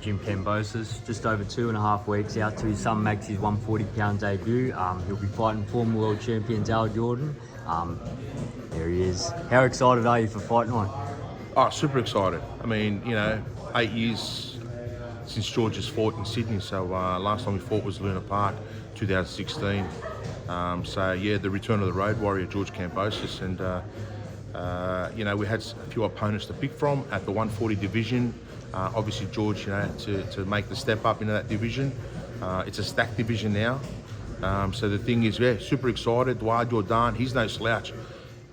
Jim Kambosos, just over 2.5 weeks out to his son makes his 140-pound debut. He'll be fighting former world champions Al Jordan. There he is. How excited are you for fighting on? Oh, super excited. I mean, 8 years since George has fought in Sydney. So last time we fought was Luna Park, 2016. So yeah, the return of the road warrior, George Kambosos. And, we had a few opponents to pick from at the 140 division. Obviously George, to make the step up into that division. It's a stacked division now. So the thing is, yeah, super excited. Jordan, he's no slouch.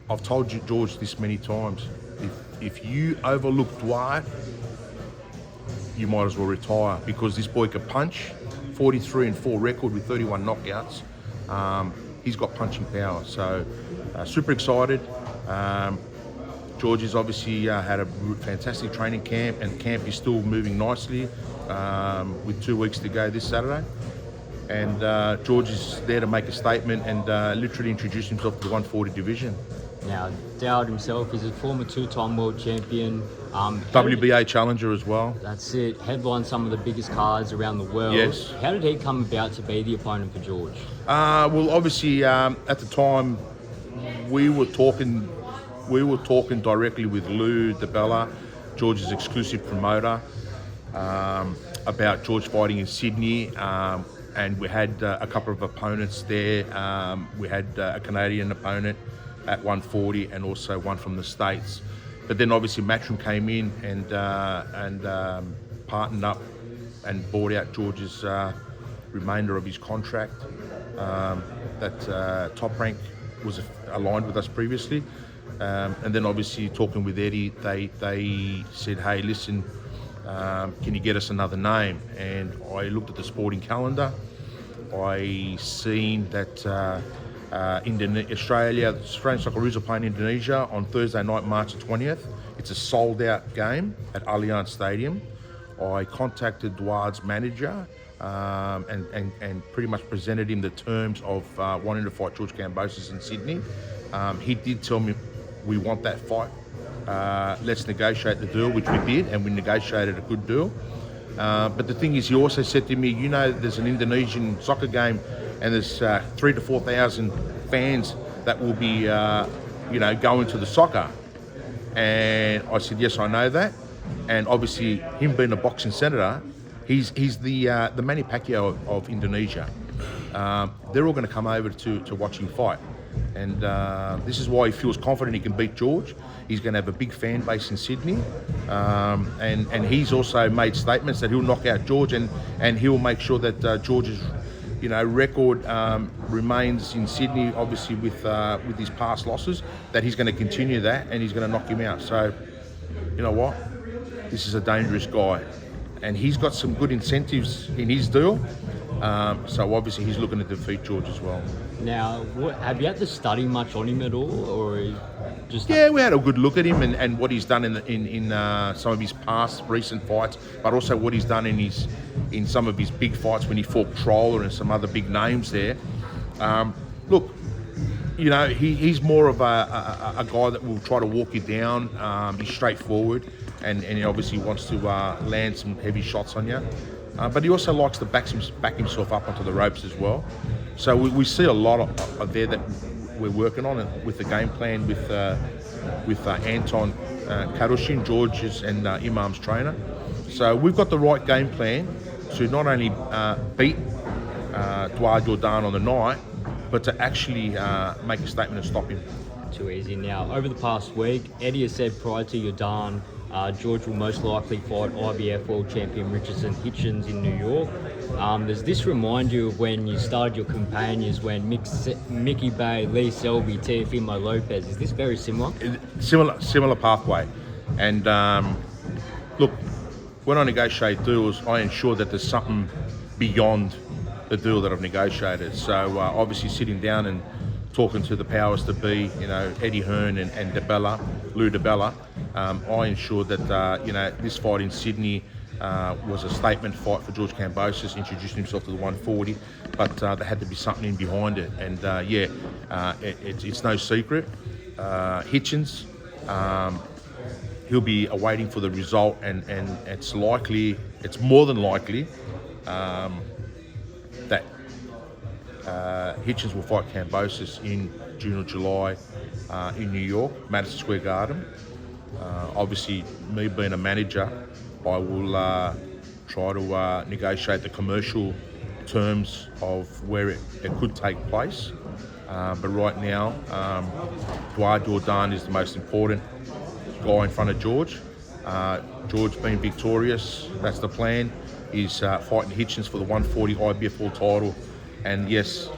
I've told you, George, this many times. If you overlook Dwight, you might as well retire, because this boy can punch. 43-4 record with 31 knockouts. He's got punching power. So super excited. George has obviously had a fantastic training camp, and the camp is still moving nicely with 2 weeks to go this Saturday. And George is there to make a statement and literally introduce himself to the 140 division. Now, Dowd himself is a former 2-time world champion. WBA challenger as well. That's it. Headlined some of the biggest cards around the world. Yes. How did he come about to be the opponent for George? Well, obviously, at the time, we were talking directly with Lou DiBella, George's exclusive promoter, about George fighting in Sydney. And we had a couple of opponents there. We had a Canadian opponent at 140 and also one from the States. But then obviously Matchroom came in and partnered up and bought out George's remainder of his contract. That Top Rank was aligned with us previously. And then obviously talking with Eddie, they said, hey, listen, can you get us another name? And I looked at the sporting calendar. I seen that Australian Socceroos are playing Indonesia on Thursday night, March the 20th. It's a sold-out game at Allianz Stadium. I contacted Duard's manager and pretty much presented him the terms of wanting to fight George Kambosos in Sydney. He did tell me, we want that fight. Let's negotiate the deal, which we did, and we negotiated a good deal. But the thing is, he also said to me, there's an Indonesian soccer game and there's 3,000 to 4,000 fans that will be, going to the soccer. And I said, yes, I know that. And obviously, him being a boxing senator, he's the Manny Pacquiao of Indonesia. They're all going to come over to watch him fight. And this is why he feels confident he can beat George. He's going to have a big fan base in Sydney. And he's also made statements that he'll knock out George and he'll make sure that George's record remains in Sydney, obviously with his past losses, that he's going to continue that and he's going to knock him out. So, you know what? This is a dangerous guy. And he's got some good incentives in his deal. So obviously he's looking to defeat George as well. Now, have you had to study much on him at all, or just? Yeah, we had a good look at him and what he's done in some of his past recent fights, but also what he's done in some of his big fights when he fought Troller and some other big names there. Look, he's more of a guy that will try to walk you down. He's straightforward, and he obviously wants to land some heavy shots on you. But he also likes to back himself up onto the ropes as well. So we see a lot of there that we're working on with the game plan with Anton Karushin, George's and Imam's trainer. So we've got the right game plan to not only beat Dwar Jordan on the night, but to actually make a statement and stop him. Too easy. Now, over the past week, Eddie has said prior to Jordan, George will most likely fight IBF World Champion Richardson Hitchens in New York. Does this remind you of when you started your companions when Mickey Bay, Lee Selby, Teofimo Lopez? Is this very similar? Similar pathway. And look, when I negotiate deals, I ensure that there's something beyond the deal that I've negotiated. So obviously sitting down and talking to the powers to be, Eddie Hearn and DiBella, Lou DiBella, I ensured that this fight in Sydney was a statement fight for George Kambosos, introducing himself to the 140, but there had to be something in behind it. And it's no secret. Hitchens, he'll be awaiting for the result, and it's likely it's more than likely that Hitchens will fight Kambosos in June or July in New York, Madison Square Garden. Obviously, me being a manager, I will try to negotiate the commercial terms of where it could take place. But right now, Dwayne Jordan is the most important guy in front of George. George being victorious, that's the plan, is fighting Hitchens for the 140 IBF World title. And yes,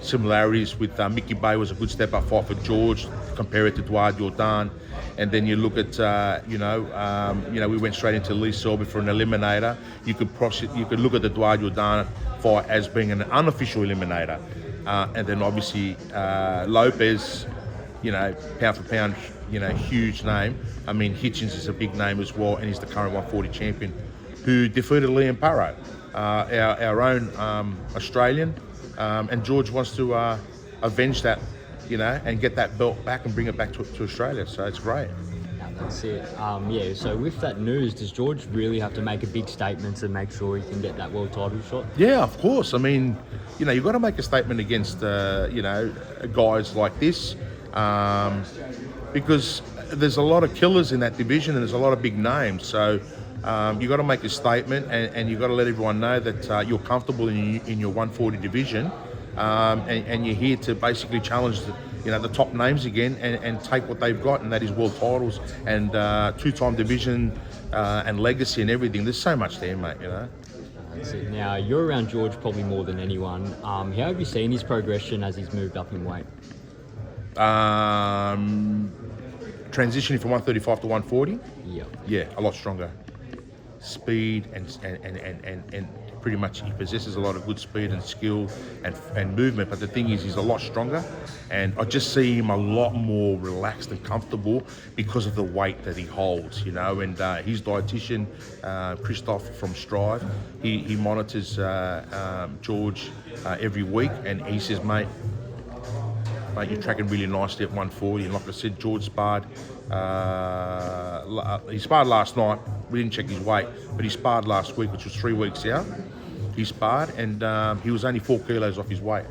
similarities with Mickey Bay was a good step up fight for George, compare it to Dwayne Jordan. And then you look at, we went straight into Lee Selby for an eliminator. You could look at the Dwayne Jordan fight as being an unofficial eliminator. And then obviously Lopez, pound for pound, huge name. I mean, Hitchens is a big name as well, and he's the current 140 champion, who defeated Liam Parro, our own Australian. And George wants to avenge that, and get that belt back and bring it back to Australia. So it's great. That's it. So with that news, does George really have to make a big statement to make sure he can get that world title shot? Yeah, of course. I mean, you've got to make a statement against, guys like this, because there's a lot of killers in that division and there's a lot of big names. So you've got to make a statement, and you've got to let everyone know that you're comfortable in your 140 division, and you're here to basically challenge the top names again and take what they've got, and that is world titles and two-time division and legacy and everything. There's so much there, mate, That's it. Now, you're around George probably more than anyone. How have you seen his progression as he's moved up in weight? Transitioning from 135 to 140? Yeah, a lot stronger. Speed and pretty much he possesses a lot of good speed and skill and movement, but the thing is he's a lot stronger, and I just see him a lot more relaxed and comfortable because of the weight that he holds, and his dietitian, Christoph from Strive, he monitors George every week, and he says, mate, you're tracking really nicely at 140. And like I said, George sparred. He sparred last night. We didn't check his weight, but he sparred last week, which was 3 weeks out. He sparred, and he was only 4 kilos off his weight,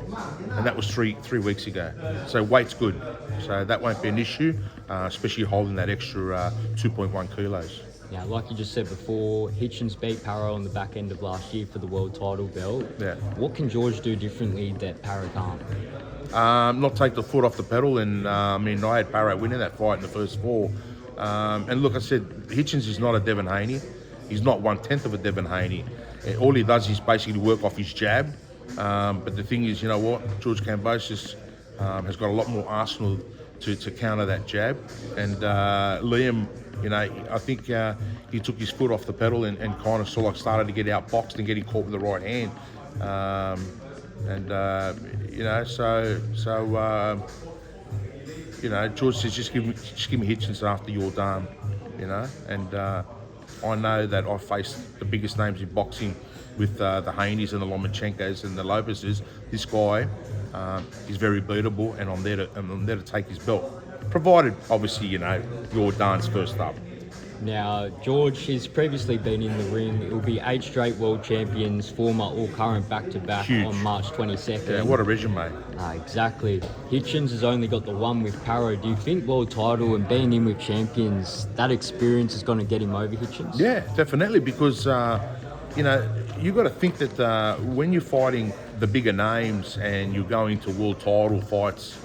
and that was three weeks ago. So weight's good. So that won't be an issue, especially holding that extra 2.1 kilos. Now, like you just said before, Hitchens beat Parro on the back end of last year for the world title belt. Yeah. What can George do differently that Parro can't? Not take the foot off the pedal, and I had Parro winning that fight in the first 4. And look, I said, Hitchens is not a Devin Haney. He's not 1/10 of a Devin Haney. All he does is basically work off his jab. But the thing is, George Kambosos has got a lot more arsenal to counter that jab. And Liam, I think he took his foot off the pedal and kind of sort of started to get outboxed and getting caught with the right hand. George says, just give me Hitchens after Jordan, and I know that I've faced the biggest names in boxing with the Haneys and the Lomachenkos and the Lopez's. This guy is very beatable, and I'm there to take his belt, provided obviously Jordan's first up. Now, George has previously been in the ring. It will be 8 straight world champions, former or current back-to-back Huge. on March 22nd. Yeah, what a resume. Exactly. Hitchens has only got the one with Parro. Do you think world title and being in with champions, that experience is going to get him over Hitchens? Yeah, definitely, because you've got to think that when you're fighting the bigger names and you're going to world title fights,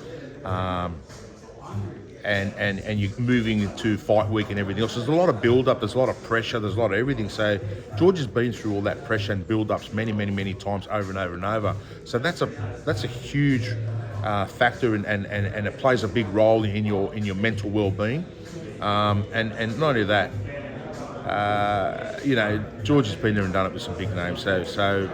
and you're moving into fight week and everything else, there's a lot of build-up, there's a lot of pressure, there's a lot of everything. So George has been through all that pressure and build-ups many, many, many times over and over and over. So that's a huge factor, and it plays a big role in your mental well-being. And not only that, George has been there and done it with some big names. So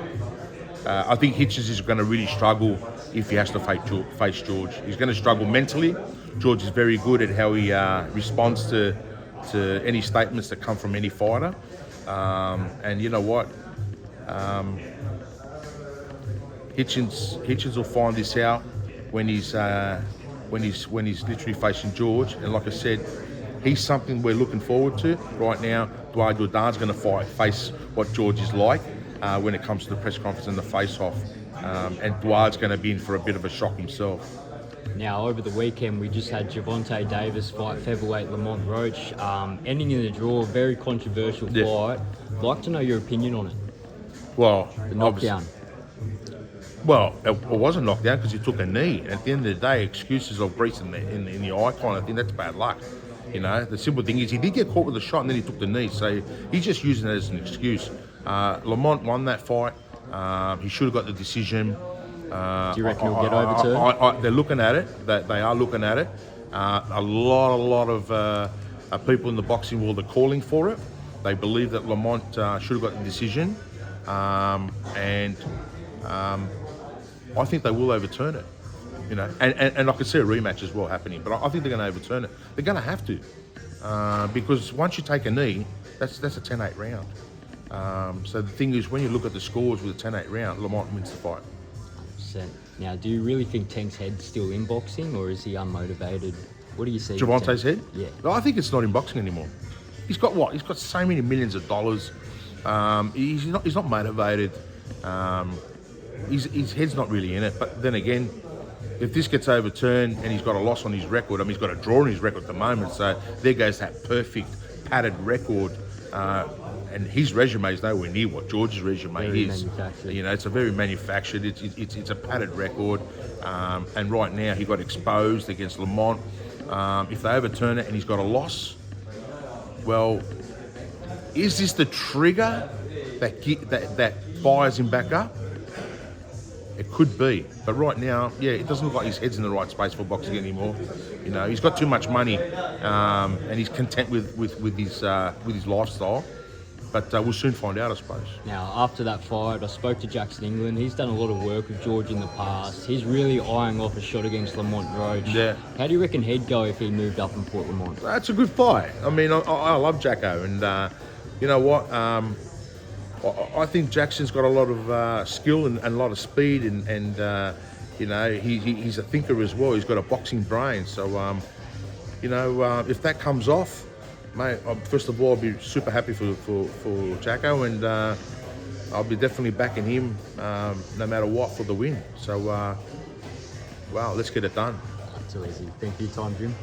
I think Hitchens is going to really struggle if he has to face George. He's going to struggle mentally. George is very good at how he responds to any statements that come from any fighter. And you know what? Hitchens will find this out when he's literally facing George. And like I said, he's something we're looking forward to right now. Dwayne Jordan's going to face what George is like when it comes to the press conference and the face-off. And Duard's going to be in for a bit of a shock himself. Now, over the weekend, we just had Gervonta Davis fight featherweight Lamont Roach, ending in a draw, very controversial fight. I'd like to know your opinion on it. Well, The knockdown. Well, it wasn't knocked down because he took a knee. At the end of the day, excuses of grease in the eye kind of thing, that's bad luck. You know, the simple thing is he did get caught with a shot and then he took the knee. So he's just using it as an excuse. Lamont won that fight. He should have got the decision. Do you reckon he'll get overturned? They're looking at it. They are looking at it. A lot of people in the boxing world are calling for it. They believe that Lamont should have got the decision. I think they will overturn it, you know, and I could see a rematch as well happening. But I think they're going to overturn it. They're going to have to, because once you take a knee, that's a 10-8 round. So the thing is, when you look at the scores with a 10-8 round, Lamont wins the fight. 100%. Now, do you really think Tank's head's still in boxing, or is he unmotivated? What do you see? Gervonta's head? Yeah. No, I think it's not in boxing anymore. He's got what? He's got so many millions of dollars. He's not motivated. His head's not really in it. But then again, if this gets overturned and he's got a loss on his record, I mean, he's got a draw on his record at the moment. So there goes that perfect padded record. And his resume is nowhere near what George's resume is. You know, it's a very manufactured. It's a padded record. And right now he got exposed against Lamont. If they overturn it and he's got a loss, well, is this the trigger that fires him back up? It could be, but right now, yeah, it doesn't look like his head's in the right space for boxing anymore. You know, he's got too much money, and he's content with his lifestyle. But we'll soon find out, I suppose. Now, after that fight, I spoke to Jackson England. He's done a lot of work with George in the past. He's really eyeing off a shot against Lamont Roach. Yeah. How do you reckon he'd go if he moved up and fought Lamont? That's a good fight. I mean, I love Jacko, and you know what? I think Jackson's got a lot of skill and a lot of speed, and you know, he's a thinker as well. He's got a boxing brain. So, you know, if that comes off, mate, first of all, I'll be super happy for Jacko, and I'll be definitely backing him no matter what for the win. So, wow, let's get it done. Too easy. Thank you for your time, Jim.